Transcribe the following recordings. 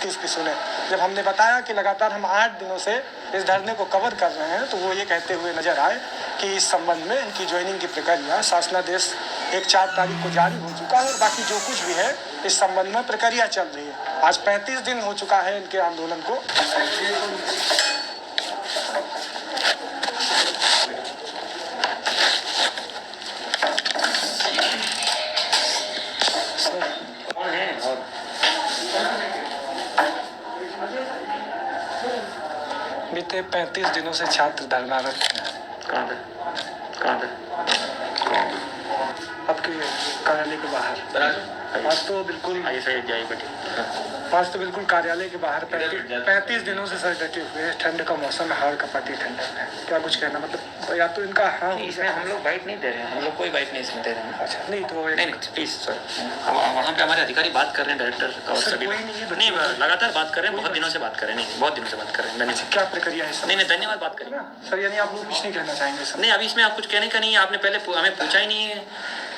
की सुने। जब हमने बताया कि लगातार हम 8 दिनों से इस धरने को कवर कर रहे हैं, तो वो ये कहते हुए नजर आए कि इस संबंध में इनकी ज्वाइनिंग की प्रक्रिया शासनादेश 1-4 तारीख को जारी हो चुका है और बाकी जो कुछ भी है इस संबंध में प्रक्रिया चल रही है। आज 35 दिन हो चुका है इनके आंदोलन को। बीते 35 दिनों से छात्र धरनारत हैं। कहाँ पे? आपके कार्यालय के बाहर। आज तो बिल्कुल आज तो बिल्कुल कार्यालय के बाहर 35 दिनों से सर डटे हुए हैं। ठंड का मौसम है, हाड़ का पति ठंडक है। क्या कुछ कहना, मतलब या तो इनका हाँ इसमें हम लोग बाइट नहीं दे रहे हैं, हम लोग कोई बाइट नहीं इसमें दे रहे हैं। अच्छा नहीं तो नहीं प्लीज सर, वहाँ पे हमारे अधिकारी बात कर रहे हैं, डायरेक्टर और सभी नहीं लगातार बात कर रहे हैं, बहुत दिनों से बात कर रहे हैं। नहीं बहुत दिनों से बात कर रहे हैं। धन्यवाद। क्या प्रक्रिया है? नहीं धन्यवाद, बात करेंगे सर। यानी आप लोग कुछ नहीं कहना चाहेंगे सर? नहीं, अभी इसमें आप कुछ कहने का नहीं है, आपने पहले हमें पूछा ही नहीं है।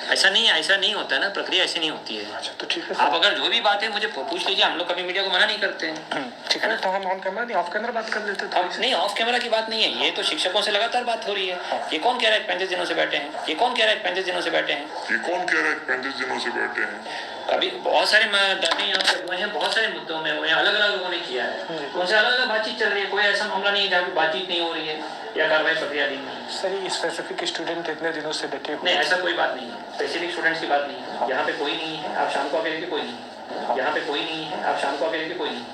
ऐसा नहीं होता है ना, प्रक्रिया ऐसी नहीं होती है। अच्छा तो ठीक है, आप अगर जो भी बात है मुझे पूछ लीजिए, हम लोग कभी मीडिया को मना नहीं करते हैं। ठीक है ना, तो हम ऑन कैमरा नहीं ऑफ कैमरा बात कर लेते तो नहीं, ऑफ कैमरा की बात नहीं है, ये तो शिक्षकों से लगातार बात हो रही है। ये कौन कह रहा है 35 दिनों से बैठे हैं? ये कौन कह रहा है 35 दिनों से बैठे हैं? ये कौन कह रहा है 35 दिनों से बैठे हैं? अभी बहुत सारे धरने यहाँ पे हुए हैं, बहुत सारे मुद्दों में हुए हैं, अलग अलग लोगों ने किया है, उनसे अलग अलग बातचीत चल रही है। कोई ऐसा मामला नहीं है जहाँ पे बातचीत नहीं हो रही है या कार्रवाई प्रक्रिया नहीं है। सर ये स्पेसिफिक स्टूडेंट इतने दिनों से बैठे हुए? नहीं, ऐसा कोई बात नहीं है, स्पेसिफिक स्टूडेंट्स की बात नहीं है। यहाँ पे कोई नहीं है, आप शाम को आके लेके कोई नहीं है। यहाँ पे कोई नहीं है, आप शाम को आके लेके कोई नहीं है।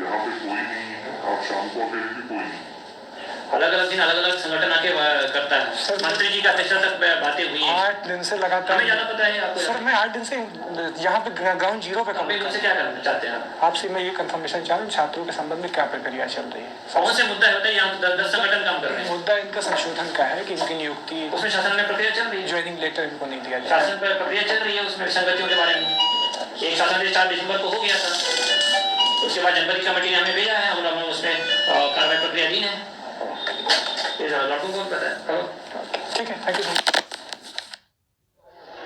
यहाँ पे कोई नहीं है, आप शाम को आके लेके कोई नहीं। अलग अलग दिन अलग अलग संगठन आके करता है। मंत्री जी का अध्यक्षता तक बातें हुई हैं। 8 दिन से लगातार। हमें ज्यादा पता है आपको? सर मैं 8 दिन से यहाँ पे ग्राउंड जीरो पे उनसे क्या करना चाहते हैं आप? आपसे मैं ये कंफर्मेशन चाह रहा हूँ, छात्रों के संबंध में क्या प्रक्रिया चल रही है? कौन से मुद्दा होता है? यहाँ तो 10 संगठन काम कर रहे हैं। मुद्दा इनका संशोधन का है कि इनकी नियुक्ति, उसमें शासन में प्रक्रिया चल रही है। ज्वाइनिंग लेटर इनको नहीं दिया जाए। शासन पर प्रक्रिया चल रही है, उसमें संगतियों के बारे में एक शासन 4 दिसंबर को हो गया था, उसके बाद जनवरी कमेटी ने हमें भेजा है, हम उसमें कार्रवाई प्रक्रिया दी है। लड़कों को पता है। ठीक है, थैंक यू।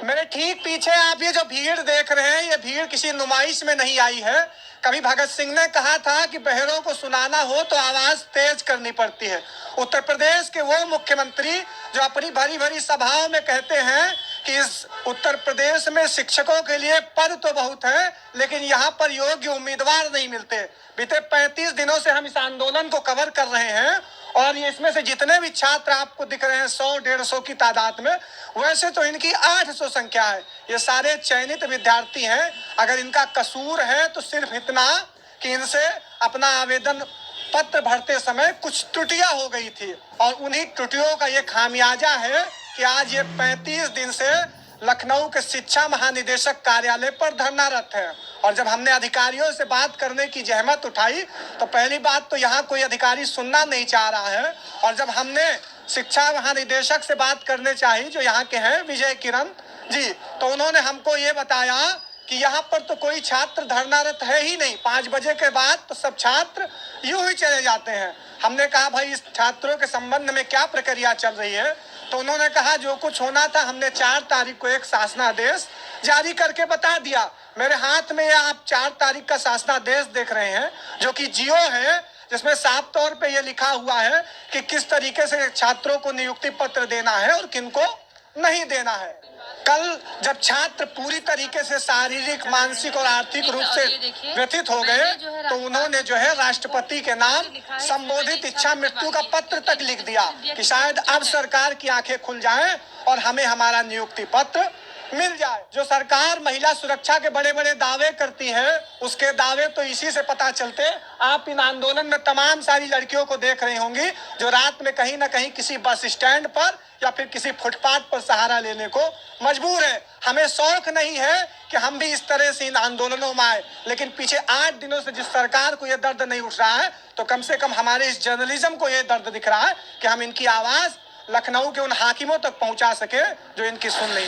मेरे ठीक पीछे आप ये जो भीड़ देख रहे हैं, ये भीड़ किसी नुमाइश में नहीं आई है। कभी भगत सिंह ने कहा था कि बहरों को सुनाना हो तो आवाज तेज करनी पड़ती है। उत्तर प्रदेश के वो मुख्यमंत्री जो अपनी भरी भरी सभाओं में कहते हैं कि इस उत्तर प्रदेश में शिक्षकों के लिए पद तो बहुत है, लेकिन यहाँ पर योग्य उम्मीदवार नहीं मिलते। बीते 35 दिनों से हम इस आंदोलन को कवर कर रहे हैं और ये इसमें से जितने भी छात्र आपको दिख रहे हैं 100-150 की तादाद में, वैसे तो इनकी 800 संख्या है। ये सारे चयनित विद्यार्थी हैं। अगर इनका कसूर है तो सिर्फ इतना कि इनसे अपना आवेदन पत्र भरते समय कुछ त्रुटियां हो गई थी और उन्हीं त्रुटियों का ये खामियाजा है कि आज ये 35 दिन से लखनऊ के शिक्षा महानिदेशक कार्यालय पर धरनारत है। और जब हमने अधिकारियों से बात करने की जहमत उठाई तो पहली बात तो यहाँ कोई अधिकारी सुनना नहीं चाह रहा है, और जब हमने शिक्षा महानिदेशक से बात करने चाही जो यहाँ के हैं विजय किरण जी, तो उन्होंने हमको ये बताया कि यहाँ पर तो कोई छात्र धरनारत है ही नहीं। 5 बजे के बाद तो सब छात्र यूं ही चले जाते हैं। हमने कहा भाई इस छात्रों के संबंध में क्या प्रक्रिया चल रही है, तो उन्होंने कहा जो कुछ होना था हमने 4 तारीख को एक शासनादेश जारी करके बता दिया। मेरे हाथ में आप 4 तारीख का शासनादेश देख रहे हैं जो कि जियो है, जिसमें साफ तौर पे ये लिखा हुआ है कि किस तरीके से छात्रों को नियुक्ति पत्र देना है और किनको नहीं देना है। कल जब छात्र पूरी तरीके से शारीरिक, मानसिक और आर्थिक रूप से व्यथित हो गए तो उन्होंने जो है राष्ट्रपति के नाम संबोधित इच्छा मृत्यु का पत्र तक लिख दिया कि शायद अब सरकार की आंखें खुल जाएं और हमें हमारा नियुक्ति पत्र मिल जाए। जो सरकार महिला सुरक्षा के बड़े बड़े दावे करती है, उसके दावे तो इसी से पता चलते। आप इन आंदोलन में तमाम सारी लड़कियों को देख रही होंगी जो रात में कहीं ना कहीं किसी बस स्टैंड पर या फिर किसी फुटपाथ पर सहारा लेने को मजबूर है। हमें शौक नहीं है कि हम भी इस तरह से इन आंदोलनों में आए, लेकिन पीछे 8 दिनों से जिस सरकार को यह दर्द नहीं उठ रहा है, तो कम से कम हमारे इस जर्नलिज्म को यह दर्द दिख रहा है कि हम इनकी आवाज लखनऊ के उन हाकिमों तक पहुंचा सके जो इनकी सुन नहीं।